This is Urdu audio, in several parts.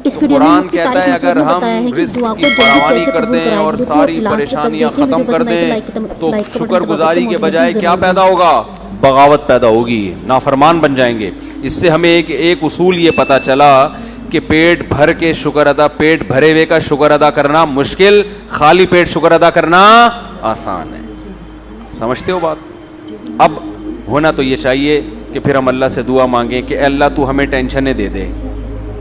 اس تو قرآن کہتا ہے اگر ہم رزق کی فراوانی کر دیں اور ساری پریشانیاں ختم کر دیں تو شکر گزاری کے بجائے کیا پیدا ہوگا؟ بغاوت پیدا ہوگی، نافرمان بن جائیں گے۔ اس سے ہمیں ایک اصول یہ پتہ چلا کہ پیٹ بھر کے شکر ادا، پیٹ بھرے ہوئے کا شکر ادا کرنا مشکل، خالی پیٹ شکر ادا کرنا آسان ہے۔ سمجھتے ہو بات؟ اب ہونا تو یہ چاہیے کہ پھر ہم اللہ سے دعا مانگیں کہ اے اللہ تو ہمیں ٹینشنیں دے دے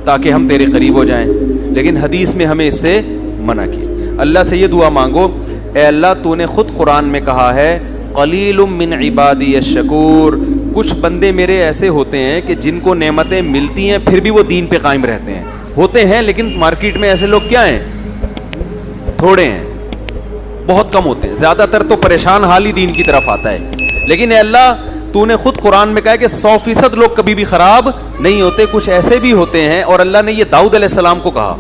تاکہ ہم تیرے قریب ہو جائیں، لیکن حدیث میں ہمیں اس سے منع کیا۔ اللہ سے یہ دعا مانگو، اے اللہ تو نے خود قرآن میں کہا ہے قلیل من عبادی الشکور، کچھ بندے میرے ایسے ہوتے ہیں کہ جن کو نعمتیں ملتی ہیں پھر بھی وہ دین پہ قائم رہتے ہیں، ہوتے ہیں لیکن مارکیٹ میں ایسے لوگ کیا ہیں؟ تھوڑے ہیں، بہت کم ہوتے ہیں، زیادہ تر تو پریشان حال ہی دین کی طرف آتا ہے۔ لیکن اے اللہ تو نے خود قرآن میں کہا ہے کہ 100% لوگ کبھی بھی خراب نہیں ہوتے، کچھ ایسے بھی ہوتے ہیں۔ اور اللہ نے یہ داؤد علیہ السلام کو کہا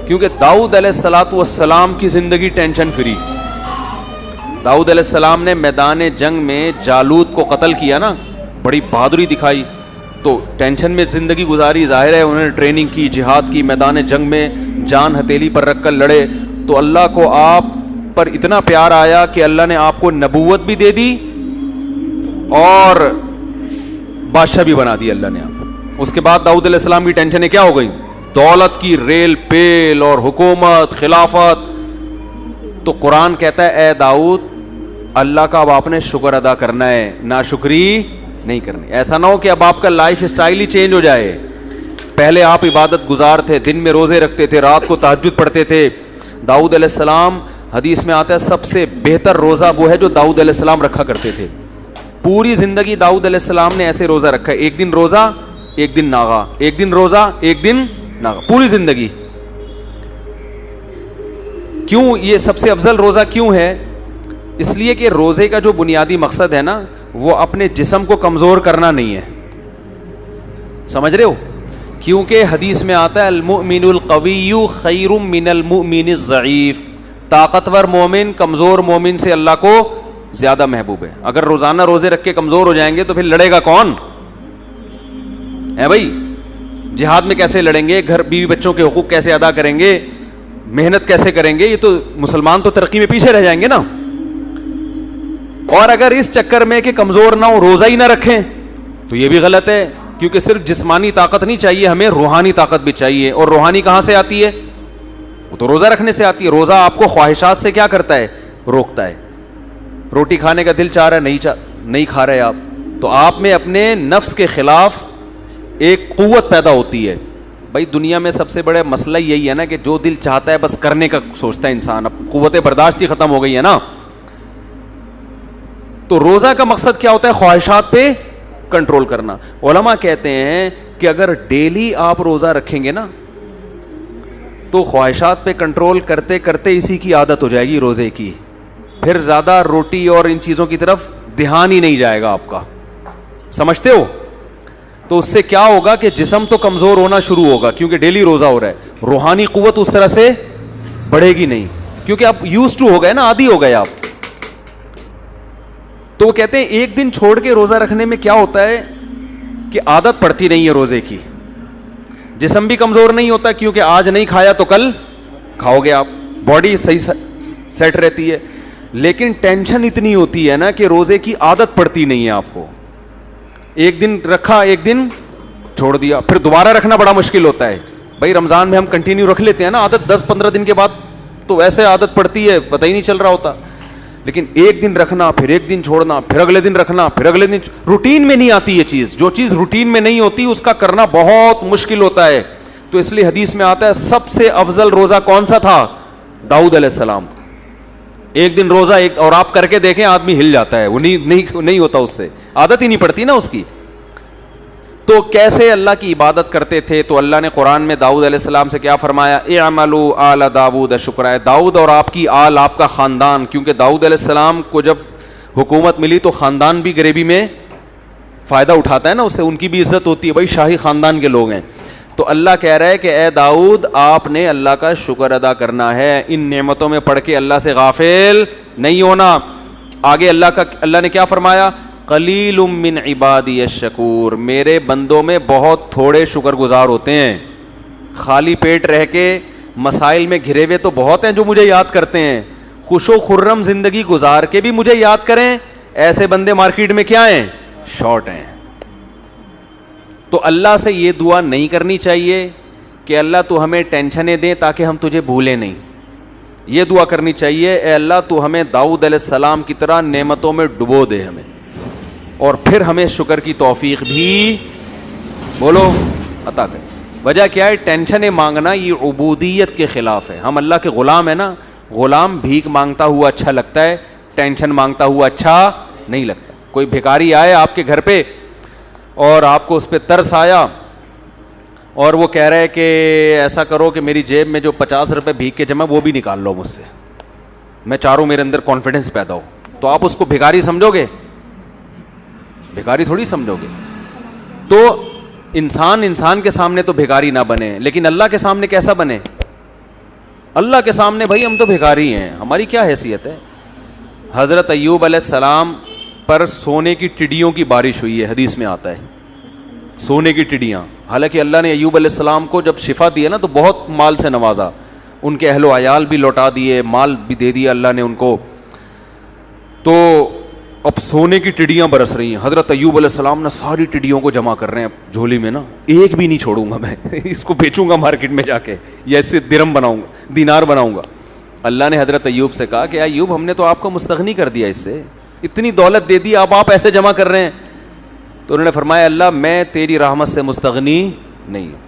کیونکہ داؤد علیہ السلام کی زندگی ٹینشن فری۔ داؤد علیہ السلام نے میدان جنگ میں جالوت کو قتل کیا نا، بڑی بہادری دکھائی، تو ٹینشن میں زندگی گزاری، ظاہر ہے انہوں نے ٹریننگ کی، جہاد کی، میدان جنگ میں جان ہتھیلی پر رکھ کر لڑے، تو اللہ کو آپ پر اتنا پیار آیا کہ اللہ نے آپ کو نبوت بھی دے دی اور بادشاہ بھی بنا دی اللہ نے آپ۔ اس کے بعد داؤد علیہ السلام کی ٹینشنیں کیا ہو گئی؟ دولت کی ریل پیل اور حکومت، خلافت۔ تو قرآن کہتا ہے اے داؤد اللہ کا اب آپ نے شکر ادا کرنا ہے، ناشکری نہیں کرنی۔ ایسا نہ ہو کہ اب آپ کا لائف اسٹائل ہی چینج ہو جائے۔ پہلے آپ عبادت گزار تھے، دن میں روزے رکھتے تھے، رات کو تہجد پڑھتے تھے۔ داؤد علیہ السلام، حدیث میں آتا ہے سب سے بہتر روزہ وہ ہے جو داؤد علیہ السلام رکھا کرتے تھے۔ پوری زندگی داؤد علیہ السلام نے ایسے روزہ رکھا ہے، ایک دن روزہ ایک دن ناغا، ایک دن روزہ ایک دن ناغا، پوری زندگی۔ کیوں یہ سب سے افضل روزہ کیوں ہے؟ اس لیے کہ روزے کا جو بنیادی مقصد ہے نا وہ اپنے جسم کو کمزور کرنا نہیں ہے، سمجھ رہے ہو؟ کیونکہ حدیث میں آتا ہے المؤمن القوی خیر من المؤمن الضعیف، طاقتور مومن کمزور مومن سے اللہ کو زیادہ محبوب ہے۔ اگر روزانہ روزے رکھ کے کمزور ہو جائیں گے تو پھر لڑے گا کون ہے بھائی؟ جہاد میں کیسے لڑیں گے؟ گھر بیوی بچوں کے حقوق کیسے ادا کریں گے؟ محنت کیسے کریں گے؟ یہ تو مسلمان تو ترقی میں پیچھے رہ جائیں گے نا۔ اور اگر اس چکر میں کہ کمزور نہ ہو روزہ ہی نہ رکھیں تو یہ بھی غلط ہے، کیونکہ صرف جسمانی طاقت نہیں چاہیے، ہمیں روحانی طاقت بھی چاہیے۔ اور روحانی کہاں سے آتی ہے؟ وہ تو روزہ رکھنے سے آتی ہے۔ روزہ آپ کو خواہشات سے کیا کرتا ہے؟ روکتا ہے۔ روٹی کھانے کا دل چاہ رہا ہے، نہیں کھا رہے آپ، تو آپ میں اپنے نفس کے خلاف ایک قوت پیدا ہوتی ہے۔ بھائی دنیا میں سب سے بڑا مسئلہ یہی ہے نا کہ جو دل چاہتا ہے بس کرنے کا سوچتا ہے انسان، اب قوت برداشت ہی ختم ہو گئی ہے نا۔ تو روزہ کا مقصد کیا ہوتا ہے؟ خواہشات پہ کنٹرول کرنا۔ علماء کہتے ہیں کہ اگر ڈیلی آپ روزہ رکھیں گے نا تو خواہشات پہ کنٹرول کرتے کرتے اسی کی عادت ہو جائے گی روزے کی، پھر زیادہ روٹی اور ان چیزوں کی طرف دھیان ہی نہیں جائے گا آپ کا، سمجھتے ہو؟ تو اس سے کیا ہوگا کہ جسم تو کمزور ہونا شروع ہوگا کیونکہ ڈیلی روزہ ہو رہا ہے، روحانی قوت اس طرح سے بڑھے گی نہیں کیونکہ آپ یوز ٹو ہو گئے نا، عادی ہو گئے آپ۔ تو وہ کہتے ہیں ایک دن چھوڑ کے روزہ رکھنے میں کیا ہوتا ہے کہ عادت پڑتی نہیں ہے روزے کی، جسم بھی کمزور نہیں ہوتا کیونکہ آج نہیں کھایا تو کل کھاؤ گے آپ، باڈی صحیح سیٹ رہتی ہے، لیکن ٹینشن اتنی ہوتی ہے نا کہ روزے کی عادت پڑتی نہیں ہے آپ کو۔ ایک دن رکھا ایک دن چھوڑ دیا، پھر دوبارہ رکھنا بڑا مشکل ہوتا ہے۔ بھائی رمضان میں ہم کنٹینیو رکھ لیتے ہیں نا، عادت 10-15 دن کے بعد تو ویسے عادت پڑتی ہے، پتہ ہی نہیں چل رہا ہوتا، لیکن ایک دن رکھنا پھر ایک دن چھوڑنا پھر اگلے دن رکھنا پھر اگلے دن، روٹین میں نہیں آتی یہ چیز، جو چیز روٹین میں نہیں ہوتی اس کا کرنا بہت مشکل ہوتا ہے۔ تو اس لیے حدیث میں آتا ہے سب سے افضل روزہ کون سا تھا؟ داؤد علیہ السلام۔ ایک دن روزہ ایک، اور آپ کر کے دیکھیں آدمی ہل جاتا ہے، وہ نہیں ہوتا، اس سے عادت ہی نہیں پڑتی نا اس کی۔ تو کیسے اللہ کی عبادت کرتے تھے؟ تو اللہ نے قرآن میں داؤد علیہ السلام سے کیا فرمایا؟ اعملوا آل داؤد شکرا، داؤد اور آپ کی آل، آپ کا خاندان، کیونکہ داؤد علیہ السلام کو جب حکومت ملی تو خاندان بھی غریبی میں فائدہ اٹھاتا ہے نا، اس سے ان کی بھی عزت ہوتی ہے، بھائی شاہی خاندان کے لوگ ہیں۔ تو اللہ کہہ رہا ہے کہ اے داؤد آپ نے اللہ کا شکر ادا کرنا ہے، ان نعمتوں میں پڑھ کے اللہ سے غافل نہیں ہونا۔ آگے اللہ نے کیا فرمایا؟ قلیل من عبادی الشکور، میرے بندوں میں بہت تھوڑے شکر گزار ہوتے ہیں، خالی پیٹ رہ کے مسائل میں گھرے ہوئے تو بہت ہیں جو مجھے یاد کرتے ہیں, خوش و خرم زندگی گزار کے بھی مجھے یاد کریں, ایسے بندے مارکیٹ میں کیا ہیں, شارٹ ہیں. تو اللہ سے یہ دعا نہیں کرنی چاہیے کہ اللہ تو ہمیں ٹینشنیں دیں تاکہ ہم تجھے بھولیں نہیں. یہ دعا کرنی چاہیے, اے اللہ تو ہمیں داؤد علیہ السلام کی طرح نعمتوں میں ڈبو دے ہمیں, اور پھر ہمیں شکر کی توفیق بھی بولو عطا کرے. وجہ کیا ہے؟ ٹینشنیں مانگنا یہ عبودیت کے خلاف ہے. ہم اللہ کے غلام ہیں نا, غلام بھیک مانگتا ہوا اچھا لگتا ہے, ٹینشن مانگتا ہوا اچھا نہیں لگتا. کوئی بھکاری آئے آپ کے گھر پہ اور آپ کو اس پہ ترس آیا اور وہ کہہ رہے کہ ایسا کرو کہ میری جیب میں جو 50 روپے بھیک کے جمع وہ بھی نکال لو مجھ سے, میں چاہوں میرے اندر کانفیڈنس پیدا ہو, تو آپ اس کو بھکاری سمجھو گے؟ بھکاری تھوڑی سمجھو گے. تو انسان کے سامنے تو بھکاری نہ بنے, لیکن اللہ کے سامنے کیسا بنے؟ اللہ کے سامنے بھائی ہم تو بھکاری ہیں, ہماری کیا حیثیت ہے. حضرت ایوب علیہ السلام پر سونے کی ٹڈیوں کی بارش ہوئی ہے, حدیث میں آتا ہے سونے کی ٹڈیاں. حالانکہ اللہ نے ایوب علیہ السلام کو جب شفا دی ہے نا تو بہت مال سے نوازا, ان کے اہل و عیال بھی لوٹا دیے, مال بھی دے دیا اللہ نے ان کو. تو اب سونے کی ٹڈیاں برس رہی ہیں. حضرت ایوب علیہ السلام نے ساری ٹڈیوں کو جمع کر رہے ہیں جھولی میں نا, ایک بھی نہیں چھوڑوں گا میں, اس کو بیچوں گا مارکیٹ میں جا کے یا اس سے درہم بناؤں گا, دینار بناؤں گا. اللہ نے حضرت ایوب سے کہا کہ ایوب ہم نے تو آپ کو مستغنی کر دیا, اس سے اتنی دولت دے دی, اب آپ ایسے جمع کر رہے ہیں. تو انہوں نے فرمایا اللہ میں تیری رحمت سے مستغنی نہیں ہوں.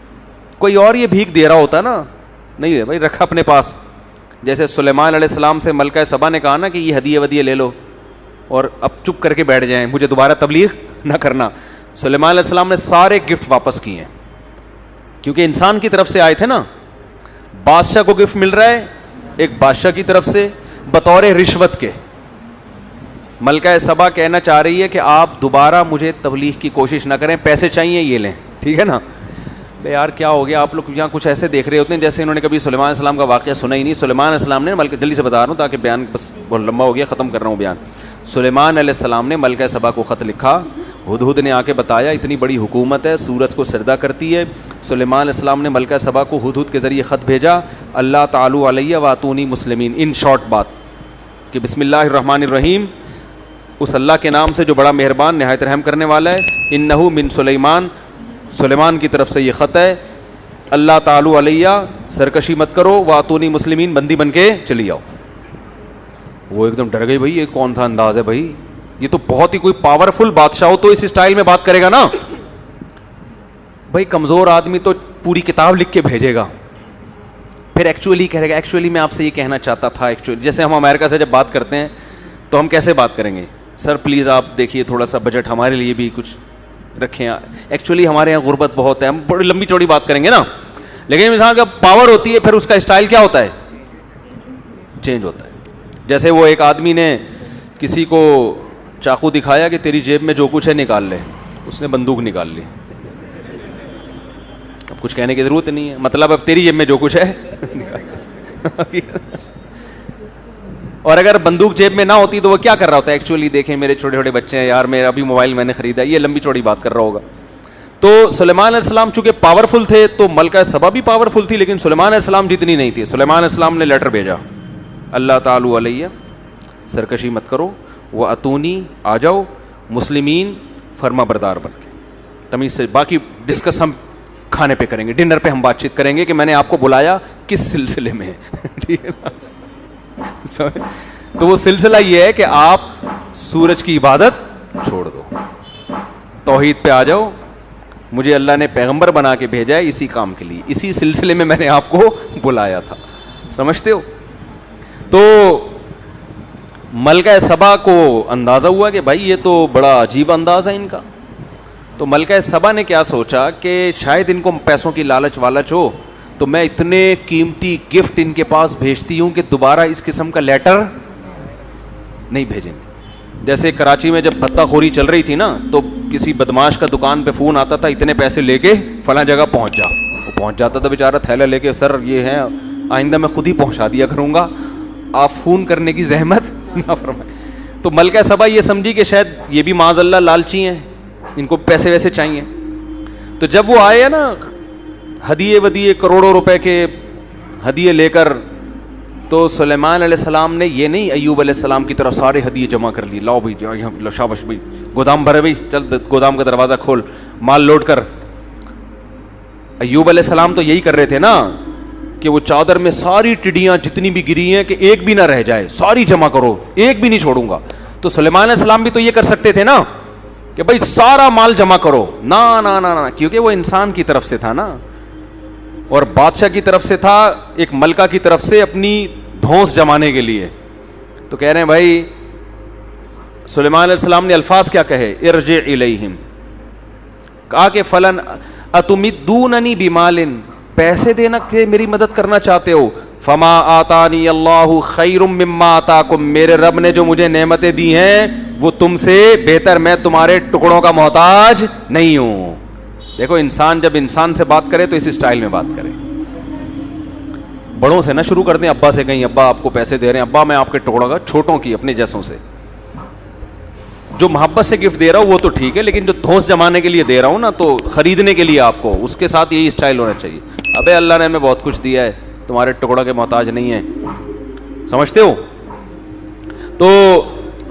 کوئی اور یہ بھیک دے رہا ہوتا نا, نہیں ہے بھائی, رکھا اپنے پاس. جیسے سلیمان علیہ السلام سے ملکہ سبا نے کہا نا کہ یہ ہدیے ودیے لے لو اور اب چپ کر کے بیٹھ جائیں, مجھے دوبارہ تبلیغ نہ کرنا. سلیمان علیہ السلام نے سارے گفٹ واپس کیے ہیں, کیونکہ انسان کی طرف سے آئے تھے نا. بادشاہ کو گفٹ مل رہا ہے ایک بادشاہ کی طرف سے بطور رشوت کے. ملکہ سبا کہنا چاہ رہی ہے کہ آپ دوبارہ مجھے تبلیغ کی کوشش نہ کریں, پیسے چاہیے یہ لیں, ٹھیک ہے نا. بھائی یار کیا ہو گیا, آپ لوگ یہاں کچھ ایسے دیکھ رہے ہوتے ہیں جیسے انہوں نے کبھی سلیمان علیہ السلام کا واقعہ سنا ہی نہیں. سلیمان علیہ السلام نے جلدی سے بتا رہا ہوں تاکہ بیان بس بہت لمبا ہو گیا, ختم کر رہا ہوں بیان. سلیمان علیہ السلام نے ملکہ سبا کو خط لکھا, ہدہد نے آ کے بتایا اتنی بڑی حکومت ہے, سورج کو سجدہ کرتی ہے. سلیمان علیہ السلام نے ملکہ سبا کو ہدہد کے ذریعے خط بھیجا, اللہ تعالی علیہ واتونی مسلمین. ان شارٹ بات کہ بسم اللہ الرحمن الرحیم, اس اللہ کے نام سے جو بڑا مہربان نہایت رحم کرنے والا ہے. انہو من سلیمان, سلیمان کی طرف سے یہ خط ہے. اللہ تعالی علیہ, سرکشی مت کرو, واتونی مسلمین, بندی بن کے چلی آؤ. وہ ایک دم ڈر گئی, بھائی یہ کون سا انداز ہے بھائی, یہ تو بہت ہی کوئی پاورفل بادشاہ ہو تو اس اسٹائل میں بات کرے گا نا. بھائی کمزور آدمی تو پوری کتاب لکھ کے بھیجے گا, پھر ایکچولی کہے گا ایکچولی میں آپ سے یہ کہنا چاہتا تھا. ایکچولی جیسے ہم امریکہ سے جب بات کرتے ہیں تو ہم کیسے بات کریں گے, سر پلیز آپ دیکھیے تھوڑا سا بجٹ ہمارے لیے بھی کچھ رکھیں, ایکچولی ہمارے یہاں غربت بہت ہے, ہم بڑی لمبی چوڑی بات کریں گے نا. لیکن انسان کا پاور ہوتی ہے پھر اس کا اسٹائل کیا ہوتا ہے, چینج ہوتا ہے. جیسے وہ ایک آدمی نے کسی کو چاقو دکھایا کہ تیری جیب میں جو کچھ ہے نکال لے, اس نے بندوق نکال لی. اب کچھ کہنے کی ضرورت نہیں ہے, مطلب اب تیری جیب میں جو کچھ ہے اور اگر بندوق جیب میں نہ ہوتی تو وہ کیا کر رہا ہوتا ہے, ایکچولی دیکھیں میرے چھوٹے چھوٹے بچے ہیں یار, میرا ابھی موبائل میں نے خریدا, یہ لمبی چوڑی بات کر رہا ہوگا. تو سلیمان علیہ السلام چونکہ پاورفل تھے تو ملکہ سبا بھی پاورفل تھی, لیکن سلیمان علیہ السلام جتنی نہیں تھی. سلیمان علیہ السلام نے لیٹر بھیجا, اللہ تعالی علیہ, سرکشی مت کرو, وہ اتونی, آ جاؤ, مسلمین, فرما بردار بن کے. تمیز سے باقی ڈسکس ہم کھانے پہ کریں گے, ڈنر پہ ہم بات چیت کریں گے کہ میں نے آپ کو بلایا کس سلسلے میں, ٹھیک ہے نا. تو وہ سلسلہ یہ ہے کہ آپ سورج کی عبادت چھوڑ دو, توحید پہ آ جاؤ. مجھے اللہ نے پیغمبر بنا کے بھیجا ہے اسی کام کے لیے, اسی سلسلے میں نے آپ کو بلایا تھا, سمجھتے ہو. تو ملکہ سبا کو اندازہ ہوا کہ بھائی یہ تو بڑا عجیب انداز ہے ان کا. تو ملکہ سبا نے کیا سوچا کہ شاید ان کو پیسوں کی لالچ والچ ہو, تو میں اتنے قیمتی گفٹ ان کے پاس بھیجتی ہوں کہ دوبارہ اس قسم کا لیٹر نہیں بھیجیں گے. جیسے کراچی میں جب بھتہ خوری چل رہی تھی نا, تو کسی بدماش کا دکان پہ فون آتا تھا, اتنے پیسے لے کے فلاں جگہ پہنچ جا, وہ پہنچ جاتا تھا بیچارہ تھیلا لے کے, سر یہ ہے آئندہ میں خود ہی پہنچا دیا کروں گا, آپ فون کرنے کی زحمت نہ فرمائیں. تو ملکہ سبا یہ سمجھی کہ شاید یہ بھی معاذ اللہ لالچی ہیں, ان کو پیسے ویسے چاہیے. تو جب وہ آئے نا ہدیے ودیے کروڑوں روپے کے ہدیے لے کر. تو سلیمان علیہ السلام نے یہ نہیں ایوب علیہ السلام کی طرح سارے ہدیے جمع کر لیے, لاؤ بھائی شاباش بھائی گودام بھرے بھائی, چل گودام کا دروازہ کھول, مال لوڈ کر. ایوب علیہ السلام تو یہی کر رہے تھے نا کہ وہ چادر میں ساری ٹڈیاں جتنی بھی گری ہیں کہ ایک بھی نہ رہ جائے, ساری جمع کرو, ایک بھی نہیں چھوڑوں گا. تو سلیمان علیہ السلام بھی تو یہ کر سکتے تھے نا کہ بھائی سارا مال جمع کرو, نہ کیونکہ وہ انسان کی طرف سے تھا نا, اور بادشاہ کی طرف سے تھا, ایک ملکہ کی طرف سے اپنی دھونس جمانے کے لیے. تو کہہ رہے ہیں بھائی سلیمان علیہ السلام نے الفاظ کیا کہے, ارجع الیہم, کہا کہ فلن اتمدوننی بمال, پیسے دینا کہ میری مدد کرنا چاہتے ہو, فما آتانی اللہ خیر مما آتاکم, میرے رب نے جو مجھے نعمتیں دی ہیں وہ تم سے بہتر, میں تمہارے ٹکڑوں کا محتاج نہیں ہوں. دیکھو انسان جب انسان سے بات کرے تو اس اسٹائل میں بات کرے, بڑوں سے نہ شروع کرتے ہیں, ابا سے کہیں ابا آپ کو پیسے دے رہے ہیں, ابا میں آپ کے ٹکڑوں کا, چھوٹوں کی اپنے جیسوں سے. جو محبت سے گفٹ دے رہا ہوں وہ تو ٹھیک ہے, لیکن جو دھونس جمانے کے لیے دے رہا ہوں نا, تو خریدنے کے لیے آپ کو اس کے ساتھ یہی اسٹائل ہونا چاہیے. ابے اللہ نے ہمیں بہت کچھ دیا ہے, تمہارے ٹکڑوں کے محتاج نہیں ہے, سمجھتے ہو. تو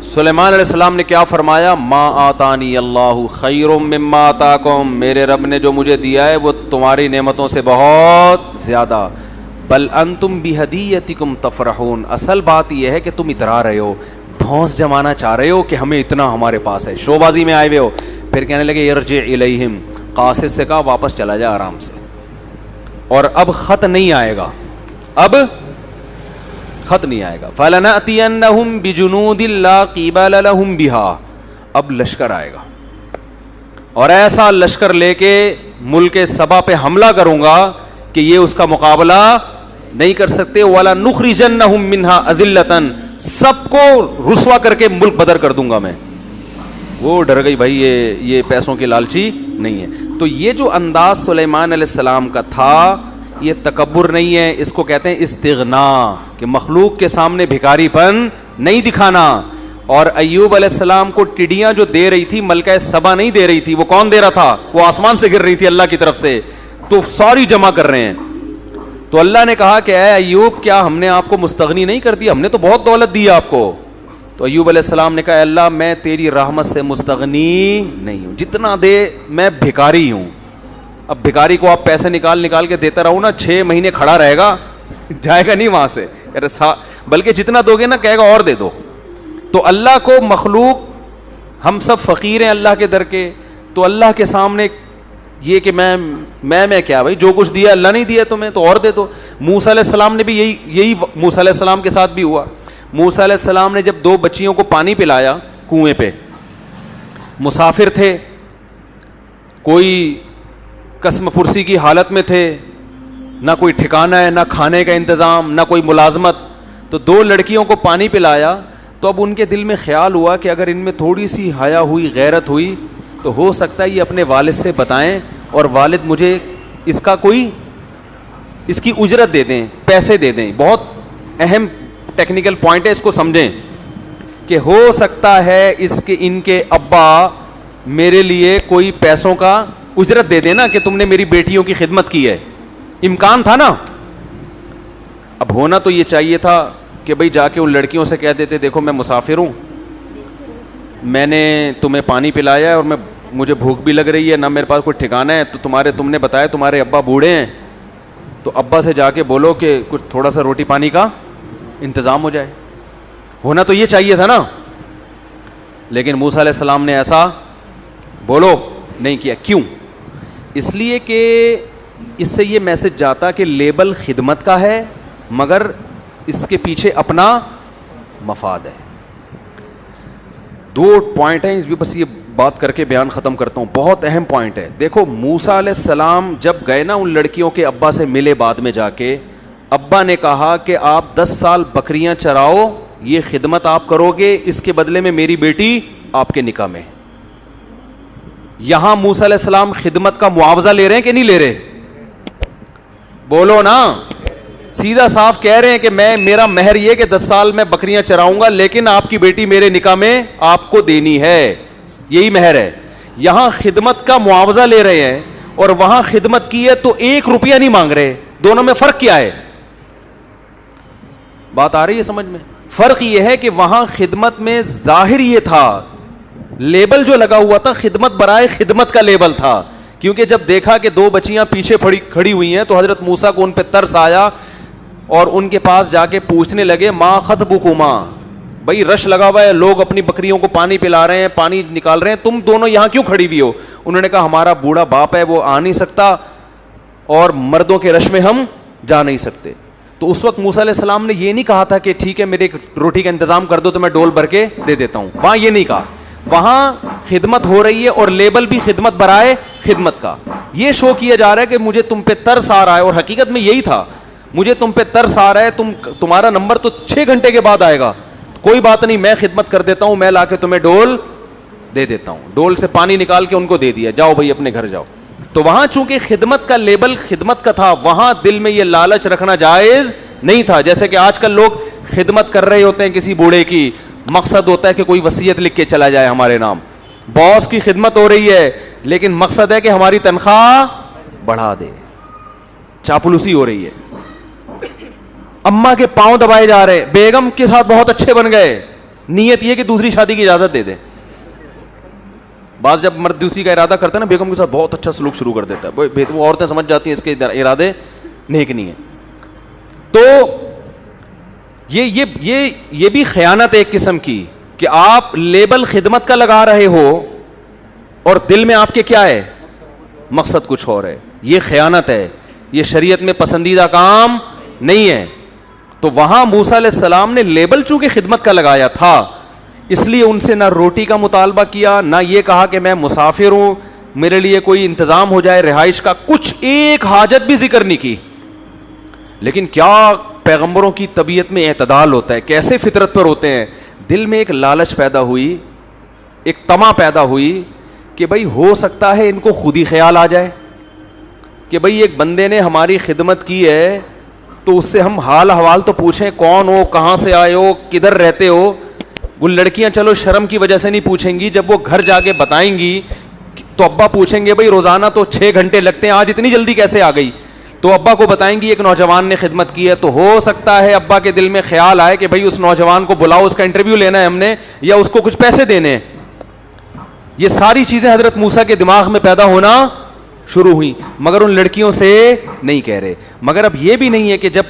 سلیمان علیہ السلام نے کیا فرمایا, ما آتانی اللہ خیر مما آتاکم, میرے رب نے جو مجھے دیا ہے وہ تمہاری نعمتوں سے بہت زیادہ. بل انتم بہدیتکم تفرحون, اصل بات یہ ہے کہ تم اترا رہے ہو, دھونس جمانا چاہ رہے ہو کہ ہمیں اتنا ہمارے پاس ہے, شو بازی میں آئے ہوئے ہو. پھر کہنے لگے ارجع الیہم, قاصد سے کہا واپس چلا جا آرام سے, اور اب خط نہیں آئے گا, اب خط نہیں آئے گا. فَلَنَأْتِيَنَّهُمْ بِجُنُودٍ لَا قِبَالَ لَهُمْ بِهَا, اب لشکر آئے گا اور ایسا لشکر لے کے ملک سبا پہ حملہ کروں گا کہ یہ اس کا مقابلہ نہیں کر سکتے. وَلَا نُخْرِجَنَّهُمْ مِنْهَا أَذِلَّةً, سب کو رسوا کر کے ملک بدر کر دوں گا میں. وہ ڈر گئی بھائی, یہ پیسوں کی لالچی نہیں ہے. تو یہ جو انداز سلیمان علیہ السلام کا تھا یہ تکبر نہیں ہے, اس کو کہتے ہیں استغنا, کہ مخلوق کے سامنے بھکاری پن نہیں دکھانا. اور ایوب علیہ السلام کو ٹڈیاں جو دے رہی تھی ملکہ سبا نہیں دے رہی تھی, وہ کون دے رہا تھا, وہ آسمان سے گر رہی تھی اللہ کی طرف سے, تو ساری جمع کر رہے ہیں. تو اللہ نے کہا کہ اے ایوب کیا ہم نے آپ کو مستغنی نہیں کر دیا, ہم نے تو بہت دولت دی آپ کو. تو ایوب علیہ السلام نے کہا اے اللہ میں تیری رحمت سے مستغنی نہیں ہوں, جتنا دے میں بھکاری ہوں. اب بھکاری کو آپ پیسے نکال کے دیتا رہو نا, 6 مہینے کھڑا رہے گا, جائے گا نہیں وہاں سے, بلکہ جتنا دو گے نا کہے گا اور دے دو. تو اللہ کو مخلوق, ہم سب فقیر ہیں اللہ کے در کے, تو اللہ کے سامنے یہ کہ میں کیا بھائی, جو کچھ دیا اللہ نہیں دیا تمہیں تو اور دے دو. موسیٰ علیہ السلام نے بھی یہی موسیٰ علیہ السلام کے ساتھ بھی ہوا. موسیٰ علیہ السلام نے جب 2 بچیوں کو پانی پلایا کنویں پہ, مسافر تھے, کوئی قسم پرسی کی حالت میں تھے, نہ کوئی ٹھکانہ ہے, نہ کھانے کا انتظام, نہ کوئی ملازمت. تو 2 لڑکیوں کو پانی پلایا, تو اب ان کے دل میں خیال ہوا کہ اگر ان میں تھوڑی سی حیا ہوئی, غیرت ہوئی, تو ہو سکتا ہے یہ اپنے والد سے بتائیں اور والد مجھے اس کی اجرت دے دیں, پیسے دے دیں. بہت اہم ٹیکنیکل پوائنٹ ہے, اس کو سمجھیں کہ ہو سکتا ہے ان کے ابا میرے لیے کوئی پیسوں کا اجرت دے دینا کہ تم نے میری بیٹیوں کی خدمت کی ہے. امکان تھا نا. اب ہونا تو یہ چاہیے تھا کہ بھئی جا کے ان لڑکیوں سے کہہ دیتے دیکھو میں مسافر ہوں, میں نے تمہیں پانی پلایا ہے اور مجھے بھوک بھی لگ رہی ہے, نہ میرے پاس کوئی ٹھکانہ ہے, تو تم نے بتایا تمہارے ابا بوڑھے ہیں, تو ابا سے جا کے بولو کہ کچھ تھوڑا سا روٹی پانی کا انتظام ہو جائے. ہونا تو یہ چاہیے تھا نا. لیکن موسیٰ علیہ السلام نے ایسا بولو نہیں کیا. کیوں؟ اس لیے کہ اس سے یہ میسج جاتا کہ لیبل خدمت کا ہے مگر اس کے پیچھے اپنا مفاد ہے. 2 پوائنٹ ہیں, بس یہ بات کر کے بیان ختم کرتا ہوں, بہت اہم پوائنٹ ہے. دیکھو موسیٰ علیہ السلام جب گئے نا ان لڑکیوں کے ابا سے ملے, بعد میں جا کے ابا نے کہا کہ آپ 10 سال بکریاں چراؤ, یہ خدمت آپ کرو گے, اس کے بدلے میں میری بیٹی آپ کے نکاح میں. یہاں موسیٰ علیہ السلام خدمت کا معاوضہ لے رہے ہیں کہ نہیں لے رہے؟ بولو نا. سیدھا صاف کہہ رہے ہیں کہ میرا مہر یہ کہ 10 سال میں بکریاں چراؤں گا, لیکن آپ کی بیٹی میرے نکاح میں آپ کو دینی ہے, یہی مہر ہے. یہاں خدمت کا معاوضہ لے رہے ہیں, اور وہاں خدمت کی ہے تو 1 روپیہ نہیں مانگ رہے, دونوں میں فرق کیا ہے؟ بات آ رہی ہے سمجھ میں؟ فرق یہ ہے کہ وہاں خدمت میں ظاہر یہ تھا, لیبل جو لگا ہوا تھا خدمت برائے خدمت کا لیبل تھا, کیونکہ جب دیکھا کہ 2 بچیاں پیچھے کھڑی ہوئی ہیں تو حضرت موسیٰ کو ان پہ ترس آیا اور ان کے پاس جا کے پوچھنے لگے ما خطبکما, بھائی رش لگا ہوا ہے, لوگ اپنی بکریوں کو پانی پلا رہے ہیں, پانی نکال رہے ہیں, تم دونوں یہاں کیوں کھڑی ہوئی ہو؟ انہوں نے کہا ہمارا بوڑھا باپ ہے, وہ آ نہیں سکتا اور مردوں کے رش میں ہم جا نہیں سکتے. تو اس وقت موسیٰ علیہ السلام نے یہ نہیں کہا تھا کہ ٹھیک ہے میرے روٹی کا انتظام کر دو تو میں ڈول بھر کے دے دیتا ہوں, وہاں یہ نہیں کہا. وہاں خدمت ہو رہی ہے اور لیبل بھی خدمت برائے خدمت کا. یہ شو کیا جا رہا ہے کہ مجھے تم پہ ترس آ رہا ہے, اور حقیقت میں یہی تھا, مجھے تم پہ ترس آ رہا ہے, تمہارا نمبر تو 6 گھنٹے کے بعد آئے گا, کوئی بات نہیں میں خدمت کر دیتا ہوں, میں لا کے تمہیں ڈول دے دیتا ہوں. ڈول سے پانی نکال کے ان کو دے دیا, جاؤ بھائی اپنے گھر جاؤ. تو وہاں چونکہ خدمت کا لیبل خدمت کا تھا, وہاں دل میں یہ لالچ رکھنا جائز نہیں تھا. جیسے کہ آج کل لوگ خدمت کر رہے ہوتے ہیں کسی بوڑھے کی, مقصد ہوتا ہے کہ کوئی وصیت لکھ کے چلا جائے ہمارے نام, باس کی خدمت ہو رہی ہے لیکن مقصد ہے کہ ہماری تنخواہ بڑھا دے, چاپلوسی ہو رہی ہے. اماں کے پاؤں دبائے جا رہے, بیگم کے ساتھ بہت اچھے بن گئے, نیت یہ کہ دوسری شادی کی اجازت دے دیں. بعض جب مرد دوسری کا ارادہ کرتا ہے نا بیگم کے ساتھ بہت اچھا سلوک شروع کر دیتا ہے, وہ عورتیں سمجھ جاتی ہیں اس کے ارادے نیک نہیں ہیں. تو یہ بھی خیانت ایک قسم کی کہ آپ لیبل خدمت کا لگا رہے ہو اور دل میں آپ کے کیا ہے مقصد کچھ اور ہے. یہ خیانت ہے, یہ شریعت میں پسندیدہ کام نہیں ہے. تو وہاں موسیٰ علیہ السلام نے لیبل چونکہ خدمت کا لگایا تھا, اس لیے ان سے نہ روٹی کا مطالبہ کیا, نہ یہ کہا کہ میں مسافر ہوں میرے لیے کوئی انتظام ہو جائے رہائش کا, کچھ ایک حاجت بھی ذکر نہیں کی. لیکن کیا پیغمبروں کی طبیعت میں اعتدال ہوتا ہے, کیسے فطرت پر ہوتے ہیں. دل میں ایک لالچ پیدا ہوئی, ایک طمع پیدا ہوئی کہ بھائی ہو سکتا ہے ان کو خود ہی خیال آ جائے کہ بھائی ایک بندے نے ہماری خدمت کی ہے تو اس سے ہم حال احوال تو پوچھیں, کون ہو, کہاں سے آئے ہو, کدھر رہتے ہو. وہ لڑکیاں چلو شرم کی وجہ سے نہیں پوچھیں گی, جب وہ گھر جا کے بتائیں گی تو ابا پوچھیں گے بھائی روزانہ تو 6 گھنٹے لگتے ہیں, آج اتنی جلدی کیسے آ گئی. تو ابا کو بتائیں گی ایک نوجوان نے خدمت کی ہے, تو ہو سکتا ہے ابا کے دل میں خیال آئے کہ بھائی اس نوجوان کو بلاؤ, اس کا انٹرویو لینا ہے ہم نے, یا اس کو کچھ پیسے دینے ہیں. یہ ساری چیزیں حضرت موسیٰ کے دماغ میں پیدا ہونا شروع ہوئی, مگر ان لڑکیوں سے نہیں کہہ رہے. مگر اب یہ بھی نہیں ہے کہ جب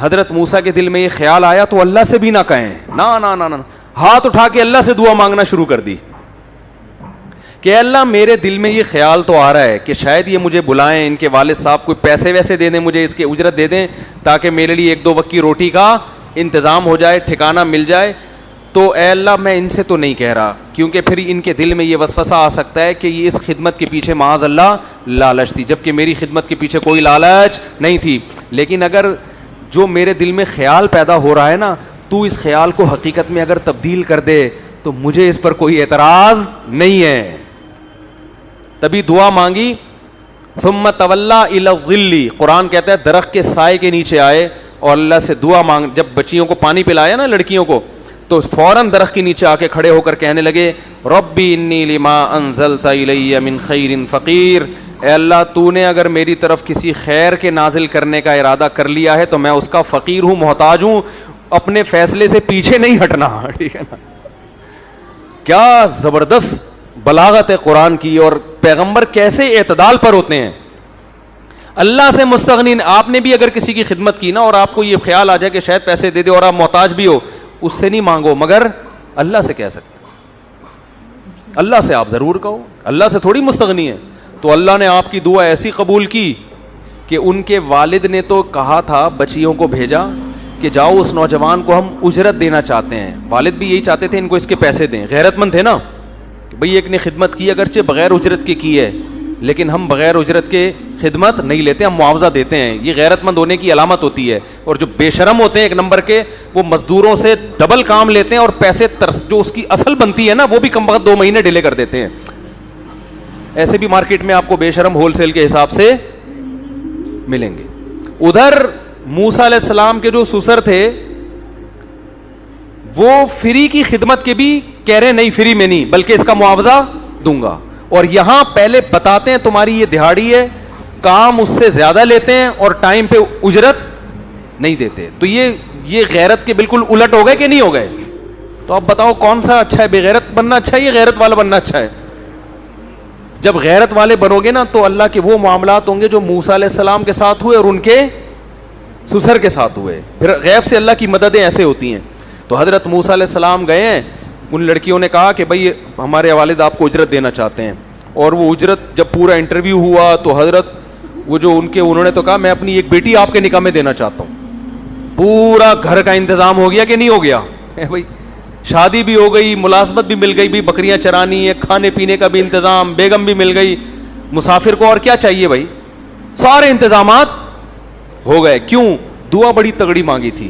حضرت موسیٰ کے دل میں یہ خیال آیا تو اللہ سے بھی نہ کہیں, نہ ہاتھ اٹھا کے اللہ سے دعا مانگنا شروع کر دی کہ اللہ میرے دل میں یہ خیال تو آ رہا ہے کہ شاید یہ مجھے بلائیں, ان کے والد صاحب کوئی پیسے ویسے دے دیں مجھے, اس کے اجرت دے دیں تاکہ میرے لیے 1-2 وقت کی روٹی کا انتظام ہو جائے, ٹھکانہ مل جائے. تو اے اللہ میں ان سے تو نہیں کہہ رہا, کیونکہ پھر ان کے دل میں یہ وسوسہ آ سکتا ہے کہ یہ اس خدمت کے پیچھے معاذ اللہ لالچ تھی, جبکہ میری خدمت کے پیچھے کوئی لالچ نہیں تھی. لیکن اگر جو میرے دل میں خیال پیدا ہو رہا ہے نا, تو اس خیال کو حقیقت میں اگر تبدیل کر دے تو مجھے اس پر کوئی اعتراض نہیں ہے. تبھی دعا مانگی. ثم تولا الی الظل, قرآن کہتا ہے درخت کے سائے کے نیچے آئے اور اللہ سے دعا مانگ. جب بچیوں کو پانی پلایا نا لڑکیوں کو, تو فوراً درخت کے نیچے آ کے کھڑے ہو کر کہنے لگے ربی انی لما انزلت الی من خیر فقیر, اے اللہ تو نے اگر میری طرف کسی خیر کے نازل کرنے کا ارادہ کر لیا ہے تو میں اس کا فقیر ہوں, محتاج ہوں, اپنے فیصلے سے پیچھے نہیں ہٹنا. ٹھیک ہے نا, کیا زبردست بلاغت ہے قرآن کی, اور پیغمبر کیسے اعتدال پر ہوتے ہیں. اللہ سے مستغنی, آپ نے بھی اگر کسی کی خدمت کی نا اور آپ کو یہ خیال آ جائے کہ شاید پیسے دے دے اور آپ محتاج بھی ہو, اس سے نہیں مانگو, مگر اللہ سے کہہ سکتے, اللہ سے آپ ضرور کہو, اللہ سے تھوڑی مستغنی ہے. تو اللہ نے آپ کی دعا ایسی قبول کی کہ ان کے والد نے تو کہا تھا, بچیوں کو بھیجا کہ جاؤ اس نوجوان کو ہم اجرت دینا چاہتے ہیں. والد بھی یہی چاہتے تھے ان کو اس کے پیسے دیں, غیرت مند تھے نا, کہ بھئی ایک نے خدمت کی اگرچہ بغیر اجرت کی ہے, لیکن ہم بغیر اجرت کے خدمت نہیں لیتے, ہم معاوضہ دیتے ہیں. یہ غیرت مند ہونے کی علامت ہوتی ہے. اور جو بے شرم ہوتے ہیں ایک نمبر کے, وہ مزدوروں سے ڈبل کام لیتے ہیں اور پیسے جو اس کی اصل بنتی ہے نا وہ بھی کم وقت 2 مہینے ڈیلے کر دیتے ہیں. ایسے بھی مارکیٹ میں آپ کو بے شرم ہول سیل کے حساب سے ملیں گے. ادھر موسیٰ علیہ السلام کے جو سسر تھے وہ فری کی خدمت کے بھی کہہ رہے نہیں, فری میں نہیں بلکہ اس کا معاوضہ دوں گا. اور یہاں پہلے بتاتے ہیں تمہاری یہ دہاڑی ہے, کام اس سے زیادہ لیتے ہیں اور ٹائم پہ اجرت نہیں دیتے. تو یہ غیرت کے بالکل الٹ ہو گئے کہ نہیں ہو گئے؟ تو اب بتاؤ کون سا اچھا ہے, بے غیرت بننا اچھا ہے یا غیرت والا بننا اچھا ہے؟ جب غیرت والے بنو گے نا تو اللہ کے وہ معاملات ہوں گے جو موسیٰ علیہ السلام کے ساتھ ہوئے اور ان کے سسر کے ساتھ ہوئے. پھر غیب سے اللہ کی مددیں ایسے ہوتی ہیں. تو حضرت موسیٰ علیہ السلام گئے ہیں, ان لڑکیوں نے کہا کہ بھائی ہمارے والد آپ کو اجرت دینا چاہتے ہیں, اور وہ اجرت جب پورا انٹرویو ہوا تو حضرت وہ جو انہوں نے تو کہا میں اپنی ایک بیٹی آپ کے نکاح میں دینا چاہتا ہوں. پورا گھر کا انتظام ہو گیا کہ نہیں ہو گیا بھائی, شادی بھی ہو گئی, ملازمت بھی مل گئی, بھی بکریاں چرانی ہے, کھانے پینے کا بھی انتظام, بیگم بھی مل گئی, مسافر کو اور کیا چاہیے بھائی, سارے انتظامات ہو گئے. کیوں؟ دعا بڑی تگڑی مانگی تھی.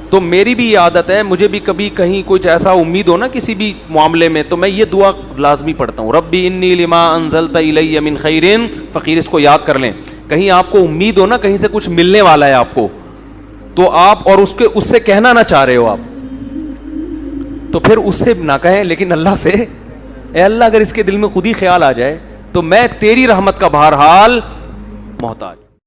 تو میری بھی یہ عادت ہے, مجھے بھی کبھی کہیں کچھ ایسا امید ہو نا کسی بھی معاملے میں, تو میں یہ دعا لازمی پڑھتا ہوں, ربی انی لما انزلت الی من خیر فقیر. اس کو یاد کر لیں, کہیں آپ کو امید ہو نا کہیں سے کچھ ملنے والا ہے آپ کو, تو آپ اور اس سے کہنا نہ چاہ رہے ہو آپ, تو پھر اس سے نہ کہیں, لیکن اللہ سے, اے اللہ اگر اس کے دل میں خود ہی خیال آ جائے تو میں تیری رحمت کا بہرحال محتاج.